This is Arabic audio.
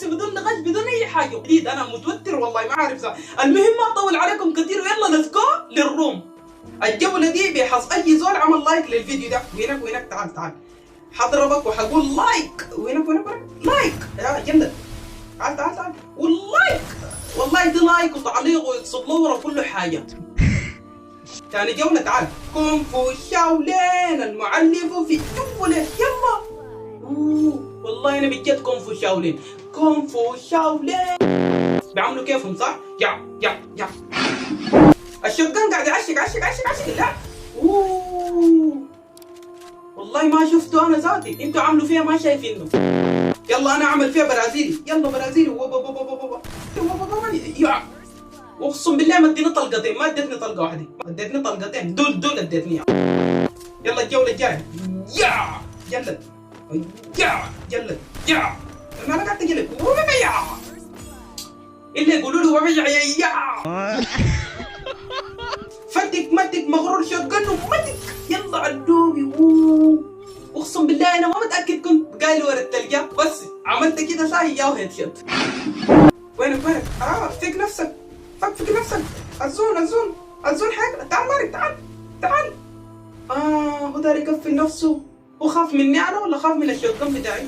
بس بدون نقاش بدون اي حاجه. جديد انا متوتر والله ما عارف صح. المهم ما اطول عليكم كثير ويلا ليتس جو للروم. الجوله دي بحظ اي زول عمل لايك للفيديو ده. وينك تعال حضربك وحقول لايك. وينك لايك يا جلد. تعال واللايك والله دي لايك وتعليق ويتصلوا وكل حاجه. ثاني جولة تعال. كونغ فو شاولين المعلم في الجولة يلا. والله انا بجد كونغ فو شاولين. كونغ فو شاولين بيعملوا كيفهم صح؟ يا الشوتجان قاعد يعشق لا. والله ما شفتوا انا ذاتي. انتوا عملوا فيها ما شايفينه. يلا انا اعمل فيها برازيلي. يلا برازيلي. يا اقسم بالله ما اديني طلقتين. ما اديتني طلقه واحده. اديتني طلقتين. دول اديتني. يلا الجوله الجايه. يا جلد انا قاعد تجلد. اللي يقولوا له وبيع يا فتك متك مغرور شوتجن ومتك. يلا عالدوبي. اقسم بالله انا ما متاكد كنت قايل ورا التلقى بس عملت كده ساهي جاو هيد شوت. وينك فك نفسك. فك نفسك. الزون حاجه. تعال مارك تعال. هو داري يكفي نفسه. وخاف مني انا ولا خاف من الشوتجن بتاعي؟